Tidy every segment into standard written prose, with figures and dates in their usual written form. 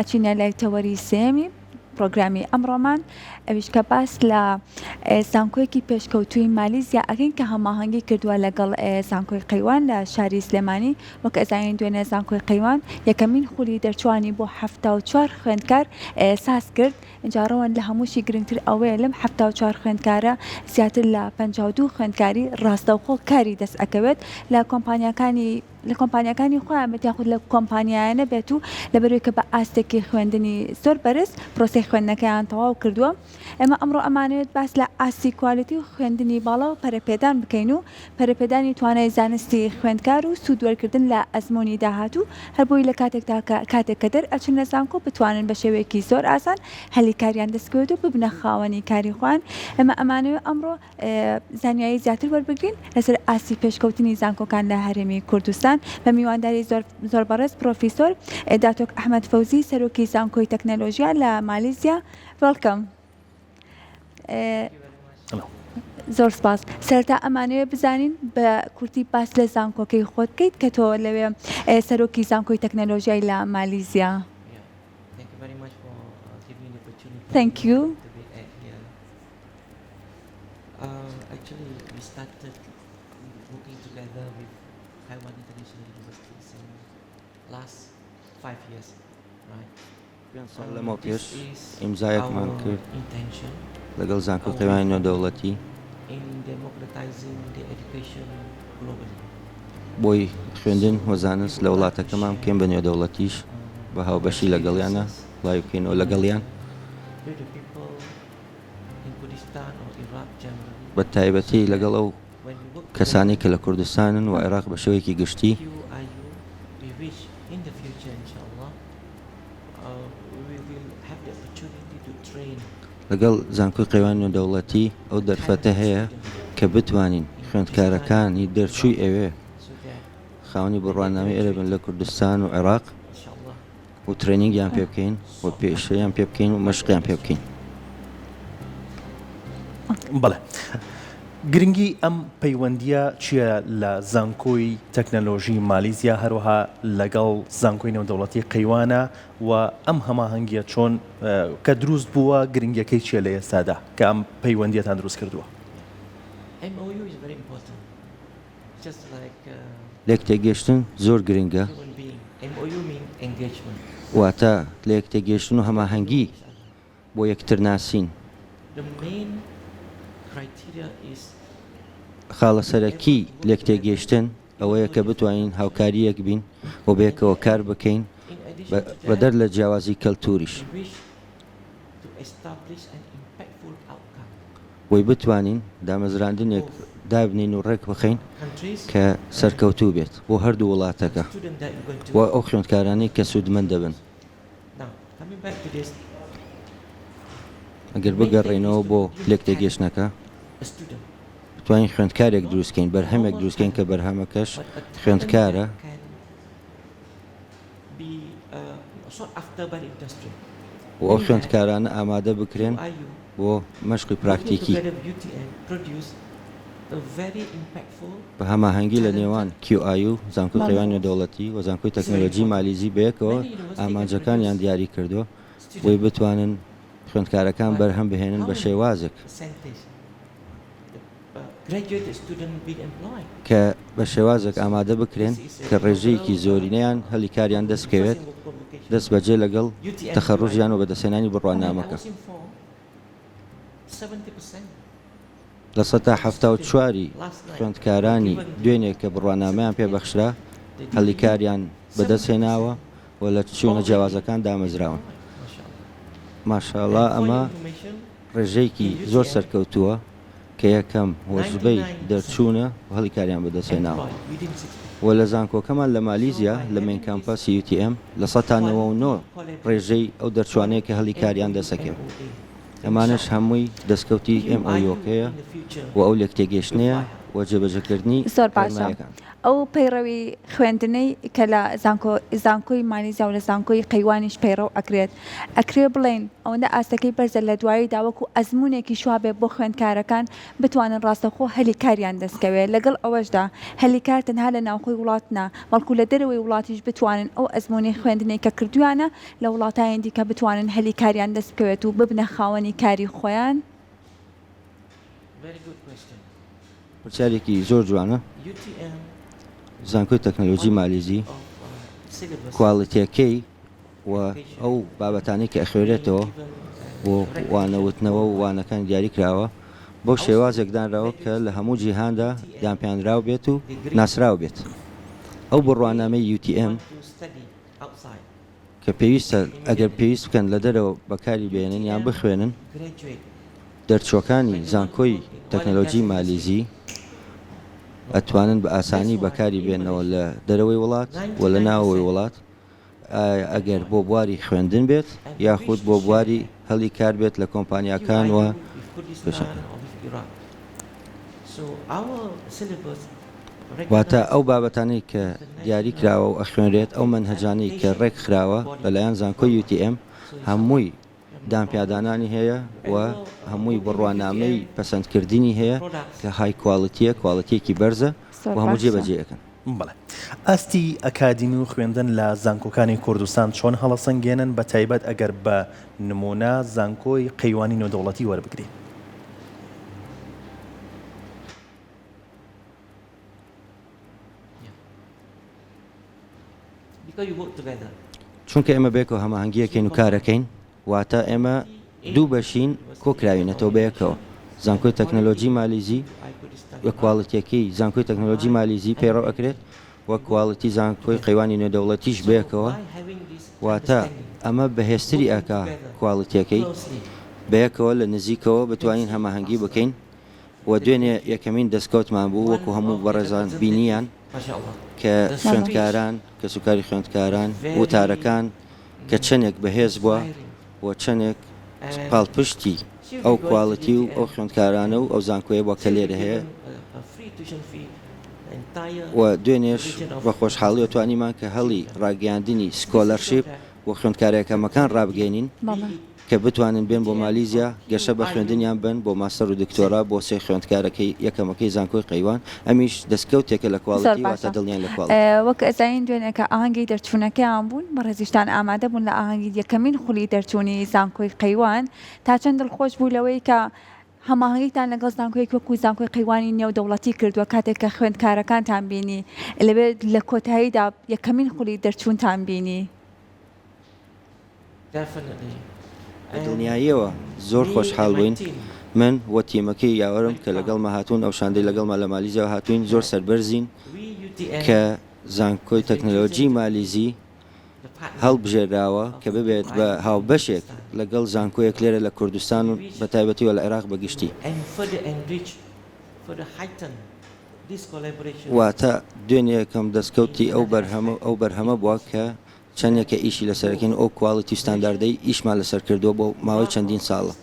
ئەچینە لای تەوەری سێمی پرۆگرامی ئەمڕۆمان ئەویش کە باس لە زانکۆیەکی پێشکەوتووی مالیزیا ئەکەین کە هەماهەنگی کردووە لەگەڵ زانکۆی قەیوان لە شاری سلێمانی وەک ئەزانین دوێنێ زانکۆی قەیوان یەکەمین خولی دەرچوانی بۆ 74 خوێندکار ساز کرد. جارەوەن لە هەمووشی گرنگتر ئەوەیە لەم 74 خوێندکارە زیاتر لە 52 خوێندکاری ڕاستەوخۆ کاری دەست ئەکەوێت لە کۆمپانیەکانی خۆیان بێت یاخود لە کۆمپانیایانە بێت و لەبەرەوەی کە بە ئاستێکی خوێندنی زۆر بەرز پرۆسەی خوێندنەکەیان تەواو کردووە. ئێمە ئەمڕۆ ئەمانەوێت باس لە ئاستی کوالیتی و خوێندنی باڵا و پەرەپێدان بکەین و پەرەپێدانی توانای زانستی خوێندکار و سوودوەرکردن لە ئەزمموی داهاتوو هەر بۆی لە کاتێک کە دەرئەچن لە زانکۆ بتوانن بە شێوەیەکی زۆر ئاسان هەلی کاریان دەستکەوێت و ببنە خاوەنی کاری خۆیان. ئێمە ئەمانەوێت ئەمڕۆ زانیاری زیاتر وەربگرین لەسەر ئاستی پێشکەوتنی زانکۆکان لە هەرێمی کوردستان بە میوانداری زۆر بەڕێز پرۆفیسۆر داتۆک ئەحمەد فەوزی سەرۆکی زانکۆی تەکنەلۆژیا لە مالیزیا. وێڵکەم. زۆر سپاس. سەرەتا ئەمانەوێت بزانین بە کورتی باس لە زانکۆکەی خۆت بکەیت کە تۆ لەوێ سەرۆکی زانکۆی تەکنەلۆژیای لە مالیزیا. Thank you. Actually, we started working together with Taiwan International University in last 5 years, right? لەمە پێش This is ئیمزایەکمان our کرد intention لەگەڵ زانکۆ قەیوانی نێودەوڵەتی in democratizing the education globally. بۆی خوێندن و زانست لە وڵاتەکەمان بکەین بە نێودەوڵەتیش بە هاوبەشی لەگەڵیانە وڵای بکەینەوە لەگەڵیان With the people in Kurdistan or Iraq generally, بە تایبەتی لەگەڵ ئەو when we work کەسانی کە لە کوردستانن و عێراق بە شێوەیەکی گشتی QIU, we wish in the future, inshallah, we will have the opportunity to train لەگەڵ زانکۆی قەیوانی نێودەوڵەتی ئەو دەرفەتە هەیە کە بتوانین خوێندکارەکانی دەرچووی ئەوێ so that, خاوەنی بڕواننامەی ئێرە بن لە کوردستان و عێراق inshallah, و ترێنینگیان پێ بکەین و پێشەیان پێ بکەین و مەشقیان پێ بکەین. بەڵێ گرنگی ئەم پەیوەندیە چییە لە زانکۆی تەکنەلۆژی مالیزیا هەروەها لەگەڵ زانکۆی نێودەوڵەتی قەیوانە و ئەم هەماهەنگیە چۆن کە دروست بووە گرنگەکەی چیە لە ئێستادا کە ئەم پەیوەندیەتان دروست کردووە؟ MOU is very important. Just like لێک تێگەشتن زۆر گرنگە human being, MOU means engagement. واتە لێک تێگەشتن و هەماهەنگی بۆ یەکتر ناسین. The main criteria is خاڵە سەرەکی لێک تێگەشتن ئەوەیە کە بتوانین هاوکاریەک بین و بێکەوە کار بکەین in addition to بەدەر that, لە جیاوازی کەلتوریش we wish to establish an impactful outcome. بۆی بتوانین دامەزراندنێک دابنین و ڕێک بخەین Countries, کە سەرکەوتوو بێت بۆ هەردوو وڵاتەکە student that you're going و to. ئەو خوێندکارانی کە سوودمەند دەبن. Now, coming back to this, ئەگەر بگەڕێنەوە بۆ لێک تێگەشتنەکە a student, توانین خوێندکارێک دروستکەین بەرهەمێک دروستکەین کە بەرهەمەکەش but a talent خوێندکارە that can be sought after by the industry. و ئەو خوێندکارانە ئامادە بکرێن QIU, بۆ مەشقی working پراکتیکی together with UTN, produce a very impactful بە هەماهەنگی لە نێوان QIU زانکۆی قەیوانی نێودەوڵەتی و زانکۆی تەکنۆلۆژی مالیزی بەیەکەوە ئامانجەکانیان دیاری کردووە بۆی student بتوانن خوێندکارەکان بەرهەم بهێنن بە شێوازێک percentage. The graduate student being employed. کە بە شێوازێک ئامادە بکرێن کە ڕێژەیەکی زۆرینەیان هەلی کاریان دەست بکەوێت دەست بەجێ لەگەڵ تەخەڕوژیان و بەدەستێنانی بڕوانامەکە. لە سەتا هەفتا و چواری خوێندکارانی دوێنێ کە بڕوانامەیان پێبەخشرا هەلی کاریان بەدەستهێناوە و لە چوونە جیاوازەکان دامەزراون. ماشاءڵڵا ئەمە ڕێژەیەکی زۆر سەرکەوتووە کە یەکەم وەزبەی دەرچوونە و هەڵی کاریان بەدەستهێناوە. و لە زانکۆکەمان لە مالیزیا لە مین کامپاسی UTM لە ١٩ ڕێژەی ئەو دەرچوانەیە کە هەڵی کاریان دەسەکەن. ئەمانش هەمووی دەستکەوتی MOU-کەیە و ئەو لێک تێگەشتنەیە و جێبەجێکردنی زۆر باشە. ڕێنماییەکان. ئەو پەیڕەوی خوێندنەی کە لە زانکۆی مالیزیا و لە زانکۆی قەیوانیش پەیڕەو ئەکرێ بڵێن ئەوەندە ئاستەکەی بەرزە لە دوایی وەکو ئەزمونێکی شوا بێ بۆ خوێندکارەکان بتوانن ڕاستەخۆ هەلی کاریان دەستکەوێت لەگەڵ ئەوەشدا هەلی کار تەنها لە ناوخۆی وڵاتنا بەڵکو لە دەرەوەی وڵاتیش بتوانن ئەو ئەزمونی خوێندنەی کە کردویانە لە وڵاتایان دیکە بتوانن هەلی کاریان دەست بکەوێت و ببنە خاوەنی کاری خۆیان. Very good question. پرسیارێکی زۆر جوانە. UTM زانکۆی تەکنەلۆژی مالیزی of syllabus کواڵیتیەکەی و ئەو بابەتانەی کە ئەخوێنرێتەوە بۆ وانەوتنەوە و وانەکان دیاری کراوە بۆ شێوازێکدانراوە کە لە هەموو جیهاندا دامپیانراو بێت و ناسراو بێت. ئەو بڕوانامەی UTM to study outside, کە پێویستە ئەگەر پێویست بکەن لە دەرەوە بەکاری بێنن یان بخوێنن graduate دەرچۆکانی زانکۆی تەکنەلۆژی مالیزی ئەتوانن بە ئاسانی بەکاری بێنەوە لە دەرەوەی وڵات و لە ناوەوەی وڵات ئەگەر بۆ بواری خوێندن بێت یاخود بۆ بواری هەڵی کار بێت لە کۆمپانیاکان و واتە ئەو بابەتانەی کە دیاری کراوە و ئەخوێنرێت ئەو منهەجانەی کە ڕێک خراوە لەلایەن زانکۆی UTM هەمووی دامپیادانانی هەیە و هەمووی بڕوانامەی پەسەندکردنی هەیە کە های کواڵیتیە کواڵیتیەکی بەرزە و هەموو جێبەجێەکەن. بەڵێ ئەستی ئەکادیمی و خوێندن لە زانکۆکانی کوردستان چۆن هەڵەسەنگێنن بە تایبەت ئەگەر بە نمونە زانکۆی قەیوانی نێودەوڵەتی وەربگرین. چونکە ئێمە بێکەوە هەماهەنگیەکەین و کارەکەین واتە ئێمە دوو بەشین کۆکراوینەتەوە بەیەکەوە زانکۆی تەکنەلۆژی مالیزی وە کواڵیتیەکەی زانکۆی تەکنەلۆژی مالیزی پێڕەو ئەکرێت وە کواڵیتی زانکۆی قەیوانی نێودەوڵەتیش بەیەکەوە واتە ئەمە بەهێزتری ئەکا کواڵیتیەکەی بەیەکەوە لە نزیکەوە بتوانین هەماهەنگی بکەین و دوێنێ یەکەمین دەستکەوتمان بوو وەکو هەموو بەڕێزان بینیان کە خوێندکاران کە سوکاری خوێندکاران وتارەکان کە چەندێک بەهێز بووە و چەندێک پاڵپشتی ئەو کواڵیتی و ئەو خوێندکارانە و ئەو زانکۆیە بۆ کە لێرە هەیە و دوێنێش بە خۆشحاڵی توانیمان کە هەڵی ڕاگەیاندنی سکۆلەرشیپ و خوێندکارێکەکەمەکان ڕابگەینین کە بتوانن بێن بۆ مالیزیا گەشە بە خوێندنیان بن بۆ ماستەر و دکتۆرا بۆ سێ خوێندکارەکەی یەکەمەکەی زانکۆی قەیوان ئەمیش دەستکەوتێکە لە کواڵیتی واتە دڵنیان لە کواڵیتی. وەک ئەزاین دوێنێکە ئاهەنگی دەرچوونەکەیان بوون بەڕێزیشتان ئامادە بوون لە ئاهەنگی یەکەمین خولی دەرچوونی زانکۆی قەیوان تا چەند دڵخۆش بوو لەوەی کە هەماهەنگیتان لەگەڵ زانکۆیەک وەکو زانکۆی قەیوانی نێودەوڵەتی کردووە کاتێک کە خوێندکارەکانتان بینی لەوێ لە کۆتاییدا یەکەمین خولی دەرچوونتان بینی. دڵنیاییەوە زۆر خۆشحاڵ بووین من وە تیمەکەی یاوەرم کە لەگەڵ مەهاتوون ئەو شاندەی لەگەڵما لە مالیزیاوە هاتوین زۆر سەربەرزین کە زانکۆی تەکنەلۆژی مالیزی هەڵبژێراوە کە ببێت بە هاوبەشێک لەگەڵ زانکۆیەک لێرە لە کوردستان و بە تایبەتی و لە عێراق بەگشتی واتە دوێنێ یەکەم دەستکەوتی ئەو بەرهەمە بووە کە چەندێکە ئیشی لەسەرەکەین ئەو کواڵیتی ستانداردەی ئیشمان لەسەر کردووە بۆ ماوەی چەندین ساڵە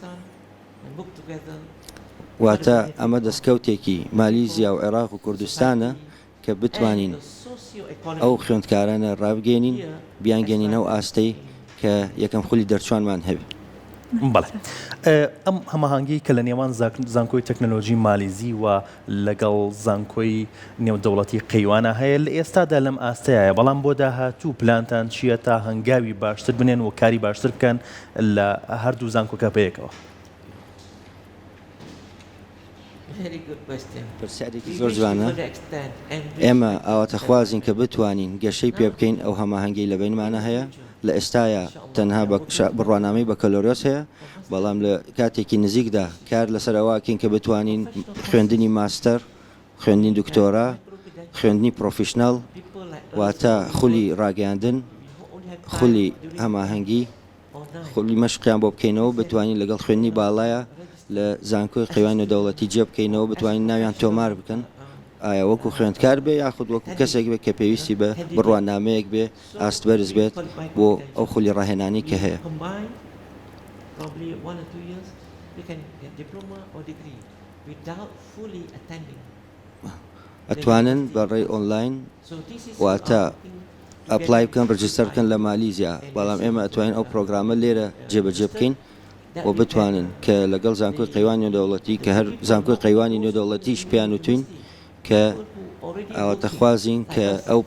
واتە ئەمە دەستکەوتێکی مالیزیا و عێراق و کوردستانە کە بتوانین ئەو خوێندکارانە ڕابگەینین بیانگەنینەوە ئاستەی کە یەکەم خولی دەرچوانمان هەبێت. بەڵێ ئەم هەماهەنگی کە لە نێوان زانکۆی تەکنەلۆژی مالیزی و لەگەڵ زانکۆی نێودەوڵەتی قەیوانە هەیە لە ئێستادا لەم ئاستەیە بەڵام بۆ داهاتوو پلانتان چییە تا هەنگاوی باشتر بنێن و کاری باشتر بکەن لە هەردوو زانکۆکە بەیەکەوە. پرسیارێکی زۆر جوانە ئێمە ئاواتە خوازین کە بتوانین گەشەی پێ بکەین ئەو هەماهەنگی لە بینمانە هەیە لە ئێستاە تەنها بڕوانامەی بەکەلۆریۆس هەیە بەڵام لە کاتێکی نزیکدا کار لەسەر ئەوواکەین کە بتوانین خوێندنی ماستەر خوێندنی دکتۆرا خوێندنی پرۆفیشنال واتە خولی ڕاگەیاندن خولی هەماهەنگی خولی مەشقیان بۆ بکەینەوە بتوانین لەگەڵ خوێندنی باڵایە لە زانکۆی قەیوانی نێودەوڵەتی جێ بکەینەوە بتوانین ناویان تۆمار بکەن ئایا وەکو خوێندکار بێ یاخود وەکو کەسێک بێت کە پێویستی بە بڕوانامەیەک بێ ئاستبەرز بێت بۆ ئەو خولی ڕاهێنانی کە هەیە. ئەتوانن بەڕێی ئۆنلاین واتە ئەپلای بکەن ڕجستەر بکەن لە مالیزیا، بەڵام ئێمە ئەتوانین ئەو پرۆگرامە لێرە جێبەجێ بکەین و بتوانن کە لەگەڵ زانکۆی قەیوانی نێودەوڵەتی کە هەر زانکۆی قەیوانی نێودەوڵەتیش پێیان وتوین کە ئەوەتەخوازین کە ئەو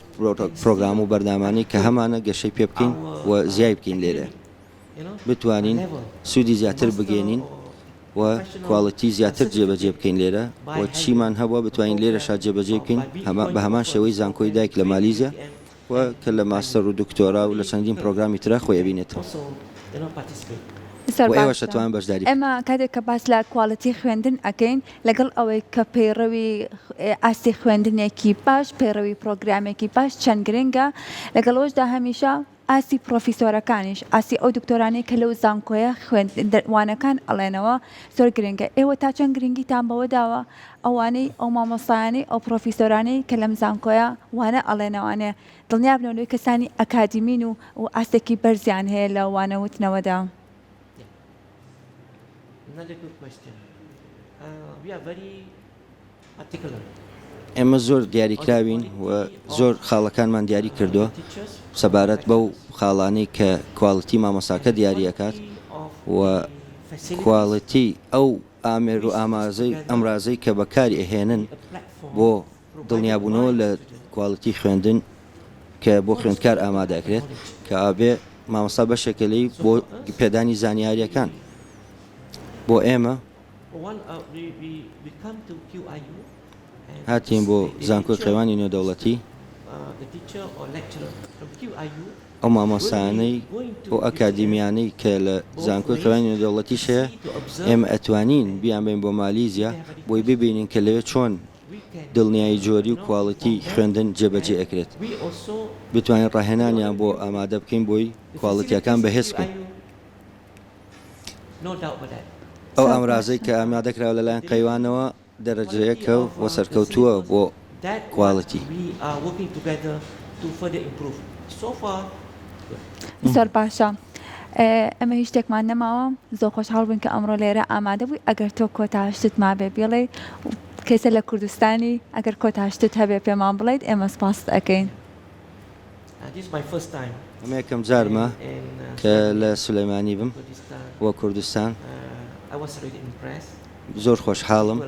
پرۆگرام و بەردامانەی کە هەمانە گەشەی پێ بکەین و زیای بکەین لێرە بتوانین سوودی زیاتر بگەێنین و کواڵەتی زیاتر جێبەجێ بکەین لێرە و چیمان هەبووە بتوانین لێرە شاد جێبەجێ بکەین بە هەمان شێوەی زانکۆی دایک لە مالیزیا و کە لە ماستەر و دکتۆرا و لە چەندین پرۆگرامی ترە خۆی ئەبینێتەوە و ئێوەش دەتوانن بەشداری بکەن. ئێمە کاتێک کە باس لە کواڵەتی خوێندن ئەکەین لەگەڵ ئەوەی کە پەیڕەوی ئاستی خوێندنێکی باش پەیڕەوی پرۆگرامێکی باش چەند گرنگە لەگەڵەوەشدا هەمیشە ئاسی پرۆفیسۆرەکانیش ئاسی ئەو دکتۆرانەی کە لەو زانکۆیە خوێندوانەکان ئەڵێنەوە زۆر گرنگە. ئێوە تا چەند گرنگیتان بەوە داوە ئەوانەی ئەو مامۆستایانەی ئەو پرۆفیسۆرانەی کە لەم زانکۆیە وانە ئەڵێنەوانێ دڵنیا بنەوەی کەسانی ئەکادیمین و ئاستێکی بەرزیان هەیە لە وانەوتنەوەدا. Another good question. We are very particular. ئێمە زۆر دیاریکراوین و زۆر خاڵەکانمان دیاری کردووە سەبارەت بەو خاڵانەی کە کواڵەتی مامۆساکە دیاریەکات و کواڵەتی ئەو ئامێر و ئامازەی ئەمرازەی کە بەکاری ئەهێنن بۆ دڵنیابوونەوە لە کواڵەتی خوێندن کە بۆ خوێندکار ئامادەکرێت کە ئابێ مامۆستا بەشێکەکەی بۆ پێدانی زانیاریەکان بۆ ئێمە هاتین بۆ زانکۆی قەیوانی نێودەوڵەتی ئەو مامۆستایانەی بۆ ئەکادیمیانەی کە لە زانکۆی قەیوانی نێودەوڵەتیش هەیە ئێمە ئەتوانین بیان بین بۆ مالیزیا بۆی ببینین کە لەوێ چۆن دڵنیایی جۆری و کواڵەتی خوێندن جێبەجێ ئەکرێت بتوانین ڕاهێنانیان بۆ ئامادە بکەین بۆی کواڵەتیەکان بەهێز بکەین. ئەو ئەمرازەی کە ئامادەکراوە لەلایەن قەیوانەوە دەرەجەیەکە و سەرکەوتووە بۆ کواڵەتی. زۆر باشە. ئەمە هیچ شتێکمان نەماوە زۆر خۆشحاڵ بووین کە ئەمڕۆ لێرە ئامادە بووی ئەگەر تۆ کۆتاشتت ما بێ بڵێ کەسە لە کوردستانی ئەگەر کۆتاشتت هەبێ پێمان بڵێیت ئێمە سپاس ئەەکەین. ئەمە یەکەم جارمە کە لە سولەیمانی بم وە کوردستان زۆر خۆشحاڵم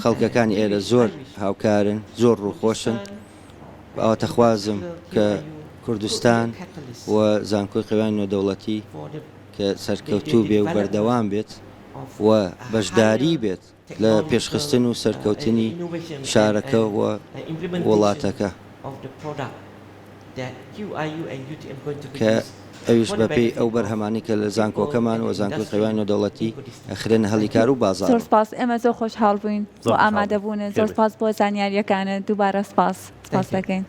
خەڵکەکانی ئێرە زۆر هاوکارن زۆر ڕووخۆشن ئەوەتەخوازم کە کوردستان و زانکۆی قەیوانی نێودەوڵەتی کە سەرکەوتوو بێ و بەردەوام بێت و بەشداری بێت لە پێشخستن و سەرکەوتنی شارەکە و وڵاتەکە کە ئەویش بەپێی ئەو بەرهەمانی کە لە زانکۆکەمان و زانکۆی قەیوانی نێودەوڵەتی ئەخرێنە هەڵی کار و بازاڕ. زۆر سپاس ئێمە زۆر خۆشحاڵ بووین بۆ ئامادەبوون زۆر سپاس بۆ زانیاریەکانە دووبارە سپاس دەکەین.